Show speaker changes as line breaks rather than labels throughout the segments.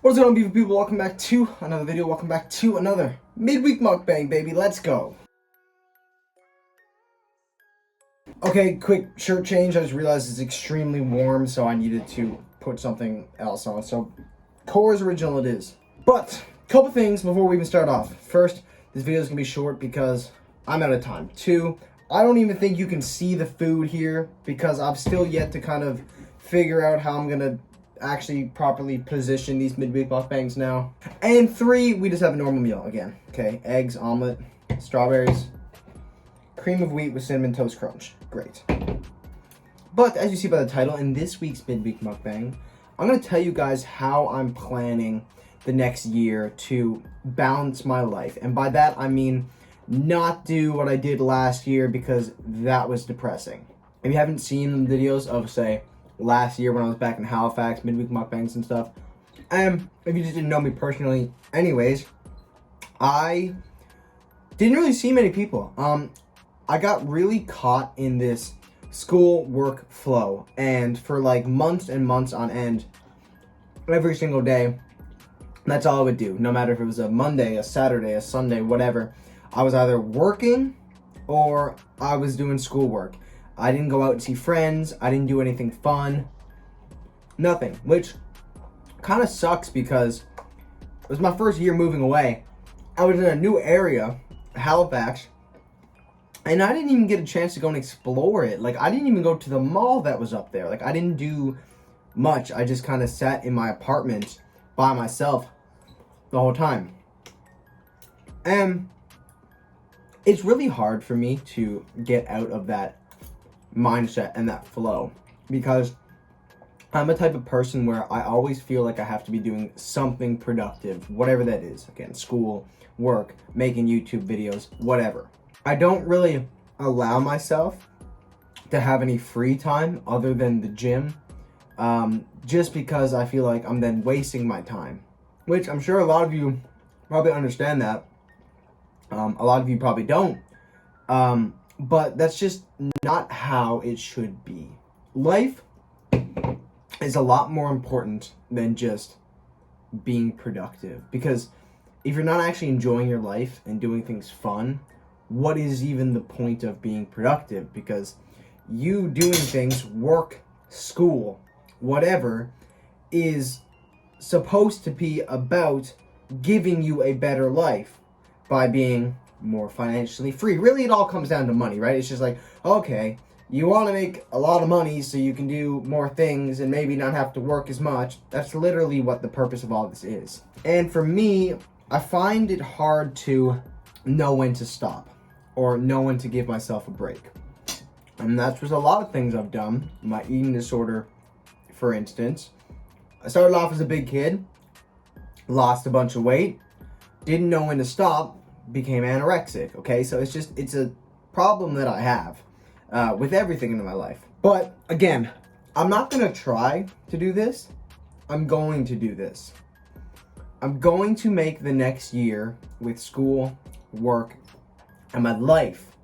What's going on, beautiful people? Welcome back to another video. Welcome back to another midweek mukbang, baby. Let's go. Okay, quick shirt change. I just realized it's extremely warm, so I needed to put something else on. So, Core's original it is. But, couple things before we even start off. First, this video is going to be short because I'm out of time. Two, I don't even think you can see the food here because I've still yet to kind of figure out how I'm going to actually properly position these midweek mukbangs now. And three, we just have a normal meal again. Okay, eggs, omelet, strawberries, cream of wheat with cinnamon toast crunch. Great. But as you see by the title, in this week's midweek mukbang, I'm going to tell you guys how I'm planning the next year to balance my life. And by that, I mean not do what I did last year because that was depressing. If you haven't seen the videos of, say, last year when I was back in Halifax, midweek mukbangs and stuff, if you just didn't know me personally, anyways, I didn't really see many people. I got really caught in this school work flow, and for like months and months on end, every single day, that's all I would do. No matter if it was a Monday, a Saturday, a Sunday, whatever, I was either working or I was doing schoolwork. I didn't go out and see friends. I didn't do anything fun. Nothing. Which kind of sucks because it was my first year moving away. I was in a new area, Halifax, and I didn't even get a chance to go and explore it. Like, I didn't even go to the mall that was up there. Like, I didn't do much. I just kind of sat in my apartment by myself the whole time. And it's really hard for me to get out of that mindset and that flow because I'm a type of person where I always feel like I have to be doing something productive, whatever that is. Again, school, work, making YouTube videos, whatever. I don't really allow myself to have any free time other than the gym, just because I feel like I'm then wasting my time, which I'm sure a lot of you probably understand that. A lot of you probably don't. But that's just not how it should be. Life is a lot more important than just being productive. Because if you're not actually enjoying your life and doing things fun, what is even the point of being productive? Because you doing things, work, school, whatever, is supposed to be about giving you a better life by being more financially free. Really, it all comes down to money, right? It's just like, okay, you want to make a lot of money so you can do more things and maybe not have to work as much. That's literally what the purpose of all this is. And for me, I find it hard to know when to stop or know when to give myself a break. And that's just a lot of things I've done. My eating disorder, for instance. I started off as a big kid, lost a bunch of weight, didn't know when to stop, became anorexic. Okay, so it's a problem that I have with everything in my life. But again, I'm not gonna try to do this. I'm going to do this. I'm going to make the next year with school, work, and my life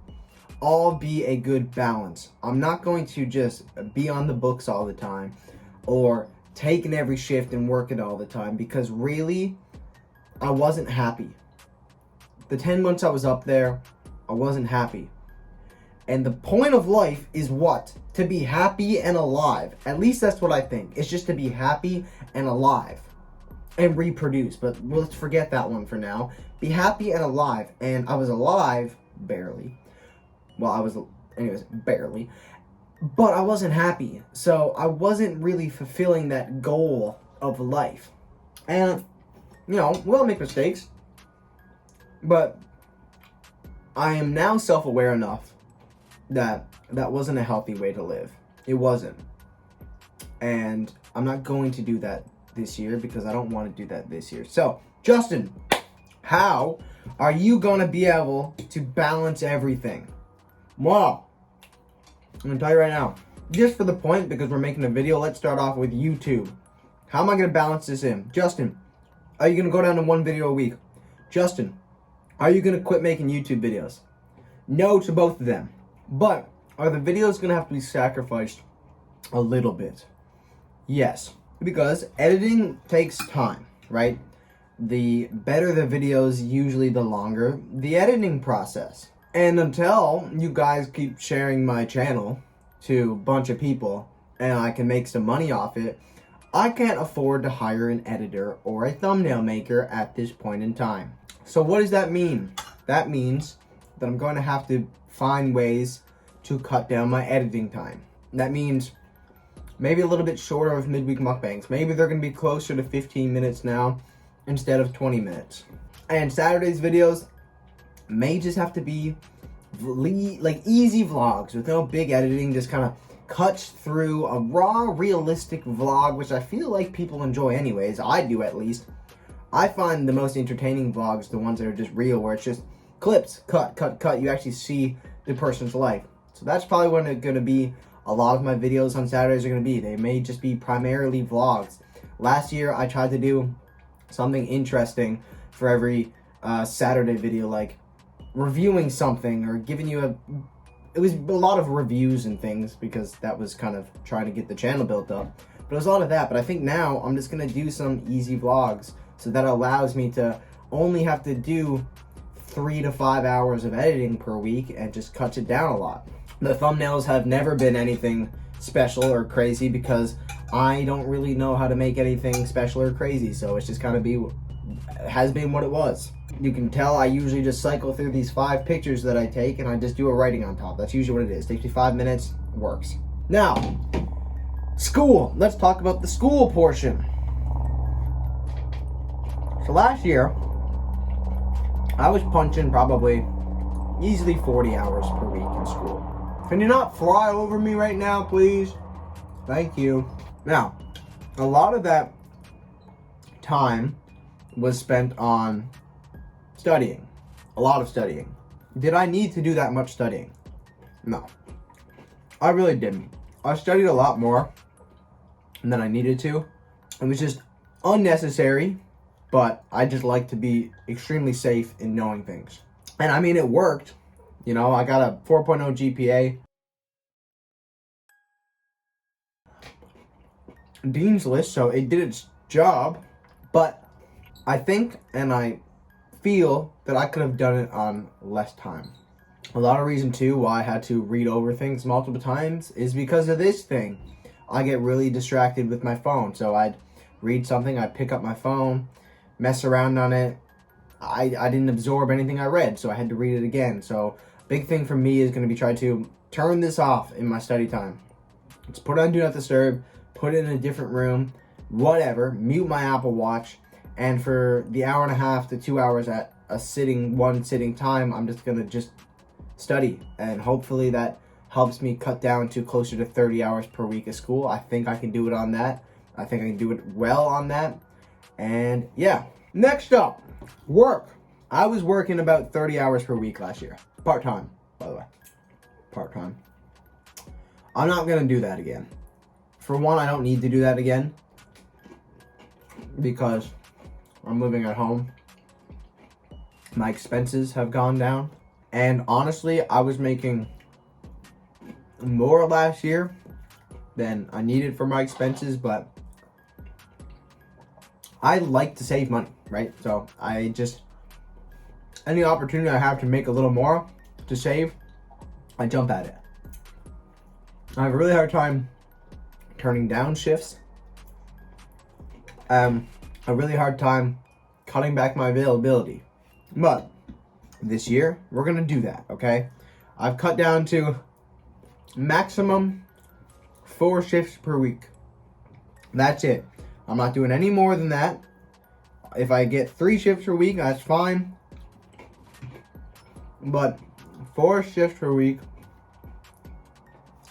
all be a good balance. I'm not going to just be on the books all the time or taking every shift and work it all the time, because really, I wasn't happy. The 10 months I was up there, I wasn't happy. And the point of life is what? To be happy and alive. At least that's what I think. It's just to be happy and alive. And reproduce. But let's forget that one for now. Be happy and alive. And I was alive, barely. Well, barely. But I wasn't happy. So I wasn't really fulfilling that goal of life. And, we all make mistakes. But I am now self-aware enough that that wasn't a healthy way to live. It wasn't. And I'm not going to do that this year because I don't want to do that this year. So, Justin, how are you going to be able to balance everything? Well, I'm going to tell you right now. Just for the point, because we're making a video, let's start off with YouTube. How am I going to balance this in? Justin, are you going to go down to one video a week? Justin, are you going to quit making YouTube videos? No to both of them. But are the videos going to have to be sacrificed a little bit? Yes. Because editing takes time. right, the better the videos, usually the longer the editing process. And until you guys keep sharing my channel to a bunch of people and I can make some money off it, I can't afford to hire an editor or a thumbnail maker at this point in time. So what does that mean? That means that I'm going to have to find ways to cut down my editing time. That means maybe a little bit shorter of midweek mukbangs. Maybe they're going to be closer to 15 minutes now instead of 20 minutes. And Saturday's videos may just have to be like easy vlogs with no big editing, just kind of cuts through a raw, realistic vlog, which I feel like people enjoy anyways. I do, at least. I find the most entertaining vlogs the ones that are just real, where it's just clips, cut. You actually see the person's life. So that's probably what it's going to be. A lot of my videos on Saturdays are going to be. They may just be primarily vlogs. Last year, I tried to do something interesting for every Saturday video, like reviewing something or giving you it was a lot of reviews and things, because that was kind of trying to get the channel built up. But it was a lot of that. But I think now I'm just going to do some easy vlogs, so that allows me to only have to do 3 to 5 hours of editing per week, and just cuts it down a lot. The thumbnails have never been anything special or crazy, because I don't really know how to make anything special or crazy. So it's just kind of has been what it was. You can tell I usually just cycle through these 5 pictures that I take, and I just do a writing on top. That's usually what it is. Takes me 5 minutes, works. Now, school. Let's talk about the school portion. So last year, I was punching probably easily 40 hours per week in school. Can you not fly over me right now, please? Thank you. Now, a lot of that time was spent on studying. A lot of studying. Did I need to do that much studying? No. I really didn't. I studied a lot more than I needed to. It was just unnecessary, but I just like to be extremely safe in knowing things. And I mean, it worked. You know, I got a 4.0 GPA. Dean's List, so it did its job, but I think and I feel that I could have done it on less time. A lot of reason too why I had to read over things multiple times is because of this thing. I get really distracted with my phone, so I'd read something, I'd pick up my phone, mess around on it. I didn't absorb anything I read, so I had to read it again. So big thing for me is going to be try to turn this off in my study time. Just put it on Do Not Disturb, put it in a different room, whatever, mute my Apple Watch, and for the hour and a half to 2 hours at one sitting time, I'm just gonna just study, and hopefully that helps me cut down to closer to 30 hours per week of school. I think I can do it on that. I think I can do it well on that. And yeah, next up, work. I was working about 30 hours per week last year. Part-time, by the way. Part-time. I'm not gonna do that again. For one, I don't need to do that again, because I'm living at home. My expenses have gone down. And honestly, I was making more last year than I needed for my expenses, but I like to save money, right? So any opportunity I have to make a little more to save, I jump at it. I have a really hard time turning down shifts. A really hard time cutting back my availability. But this year, we're going to do that, okay? I've cut down to maximum 4 shifts per week. That's it. I'm not doing any more than that. If I get 3 shifts per week, that's fine. But 4 shifts per week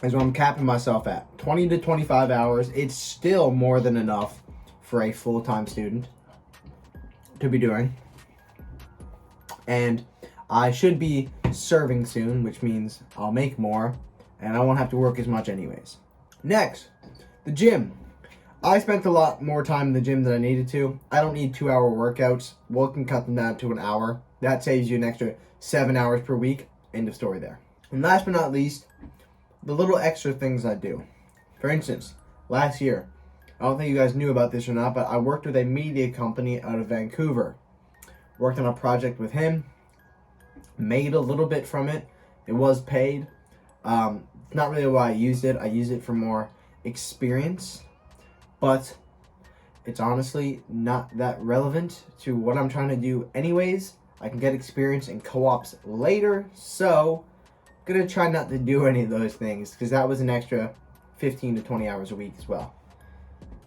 is what I'm capping myself at. 20 to 25 hours. It's still more than enough for a full-time student to be doing. And I should be serving soon, which means I'll make more, and I won't have to work as much anyways. Next, the gym. I spent a lot more time in the gym than I needed to. I don't need 2-hour workouts. We can cut them down to an hour. That saves you an extra 7 hours per week. End of story there. And last but not least, the little extra things I do. For instance, last year, I don't think you guys knew about this or not, but I worked with a media company out of Vancouver. Worked on a project with him. Made a little bit from it. It was paid. Not really why I used it. I used it for more experience. But it's honestly not that relevant to what I'm trying to do anyways. I can get experience in co-ops later, so I'm going to try not to do any of those things, because that was an extra 15 to 20 hours a week as well.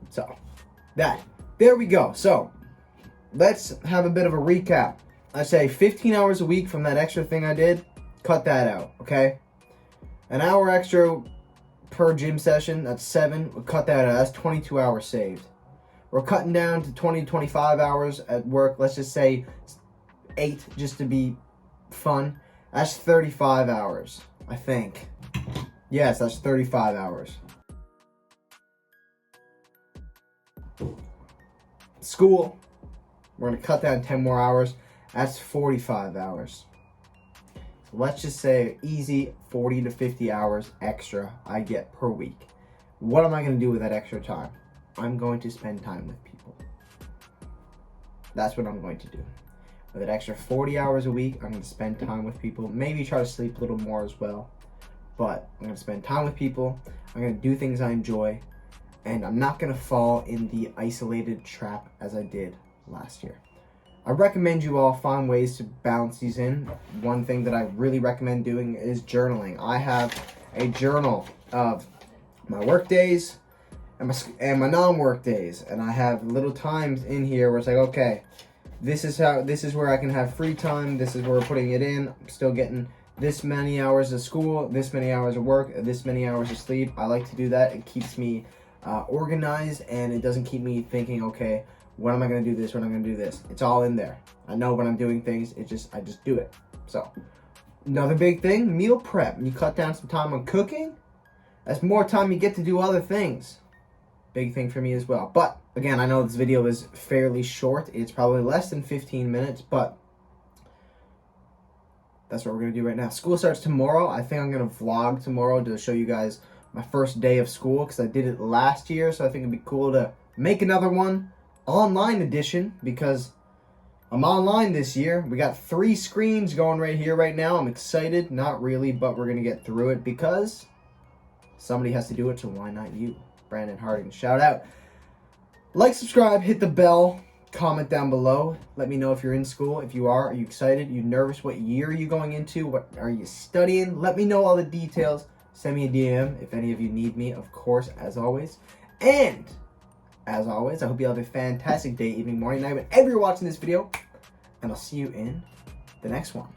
So, there we go. So, let's have a bit of a recap. I say 15 hours a week from that extra thing I did, cut that out, okay? An hour extra per gym session, that's 7, we'll cut that out, that's 22 hours saved. We're cutting down to 20 to 25 hours at work, let's just say 8, just to be fun. That's 35 hours, I think. Yes, that's 35 hours. School, we're going to cut down 10 more hours. That's 45 hours. So let's just say easy 40 to 50 hours extra I get per week. What am I going to do with that extra time? I'm going to spend time with people. That's what I'm going to do. With that extra 40 hours a week, I'm going to spend time with people. Maybe try to sleep a little more as well. But I'm going to spend time with people. I'm going to do things I enjoy. And I'm not going to fall in the isolated trap as I did last year. I recommend you all find ways to balance these in. One thing that I really recommend doing is journaling. I have a journal of my work days and my non-work days. And I have little times in here where it's like, okay, this is where I can have free time. This is where we're putting it in. I'm still getting this many hours of school, this many hours of work, this many hours of sleep. I like to do that. It keeps me organized, and it doesn't keep me thinking, okay, when am I going to do this, when am I going to do this? It's all in there. I know when I'm doing things, I just do it. So, another big thing, meal prep. You cut down some time on cooking, that's more time you get to do other things. Big thing for me as well. But, again, I know this video is fairly short. It's probably less than 15 minutes, but that's what we're going to do right now. School starts tomorrow. I think I'm going to vlog tomorrow to show you guys my first day of school, because I did it last year, so I think it'd be cool to make another one, online edition, because I'm online this year. We got 3 screens going right here right now. I'm excited. Not really, but we're going to get through it because somebody has to do it, so why not you? Brandon Harding, shout out. Like, subscribe, hit the bell, comment down below. Let me know if you're in school. If you are you excited? Are you nervous? What year are you going into? What are you studying? Let me know all the details. Send me a DM if any of you need me, of course, as always. And, as always, I hope you have a fantastic day, evening, morning, night, whenever you're watching this video. And I'll see you in the next one.